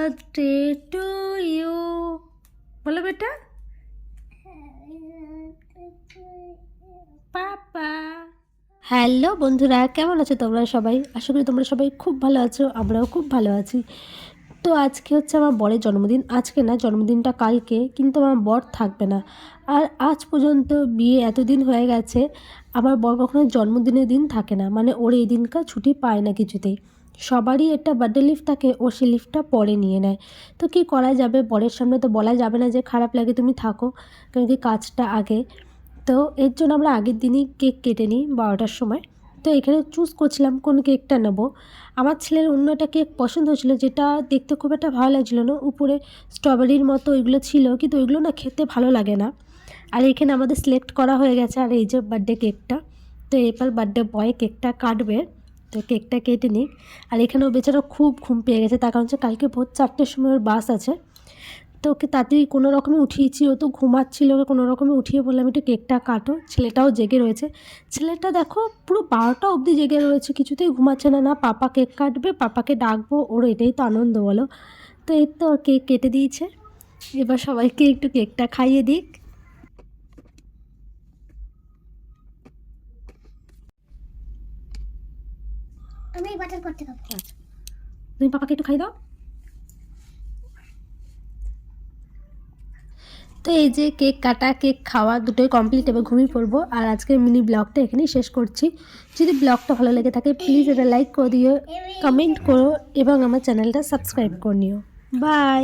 Birthday to you বলো বেটা। পাপা। Hello বন্ধুরা, কেমন আছো তোমরা সবাই? আশা করি তোমরা সবাই খুব ভালো আছো, আমরাও খুব ভালো আছি। তো আজকে হচ্ছে আমার বরের জন্মদিন। আজকে না, জন্মদিনটা কালকে, কিন্তু আমার বর থাকবে না। আর আজ পর্যন্ত বিয়ে এতদিন হয়ে গেছে, আমার বর কখনো জন্মদিনের দিন থাকে না, মানে ওর এই দিনকার ছুটি পায় না কিছুতেই। সবারই একটা বার্থডে লিভ থাকে, ও সেই লিভটা পরে নিয়ে নেয়। তো কী করা যাবে, বরের সামনে তো বলা যাবে না যে খারাপ লাগে তুমি থাকো, কারণ কি কাজটা আগে। তো এর জন্য আমরা আগের দিনই কেক কেটে নিই 12টার সময়। তো এখানে চুজ করছিলাম কোন কেকটা নেব। আমার ছেলের অন্য একটা কেক পছন্দ হয়েছিলো, যেটা দেখতে খুব একটা ভালো লাগছিলো না, উপরে স্ট্রবেরির মতো ওইগুলো ছিল, কিন্তু ওইগুলো না খেতে ভালো লাগে না। আর এখানে আমাদের সিলেক্ট করা হয়ে গেছে, আর এই যে বার্থডে কেকটা। তো এরপর বার্থডে বয় কেকটা কাটবে, তো কেকটা কেটে নিক। আর এখানেও বেচারা খুব ঘুম পেয়ে গেছে, তার কারণ হচ্ছে কালকে ভোর 4টের সময় ওর বাস আছে। তো ওকে তাড়াতাড়ি কোনো রকমে উঠিয়েছি, ও তো ঘুমাচ্ছিল, ওকে কোনো রকমে উঠিয়ে বললাম একটু কেকটা কাটো। ছেলেটাও জেগে রয়েছে। ছেলেটা দেখো পুরো 12টা অবধি জেগে রয়েছে, কিছুতেই ঘুমাচ্ছে না। না পাপা কেক কাটবে, পাপাকে ডাকবো, ওর এটাই তো আনন্দ বলো। তো এই তো ওর কেক কেটে দিয়েছে, এবার সবাইকে একটু কেকটা খাইয়ে দিক। আমি বাটার করতে খাবো। আচ্ছা, তুমি পাপাকে একটু খাই দাও। তো এই যে কেক কাটা কেক খাওয়া দুটোই কমপ্লিট, এবার ঘুমিয়ে পড়বো। আর আজকের মিনি ব্লগটা এখানেই শেষ করছি। যদি ব্লগটা ভালো লেগে থাকে প্লিজ এটা লাইক করে দিও, কমেন্ট করো এবং আমার চ্যানেলটা সাবস্ক্রাইব করে নিও। বাই।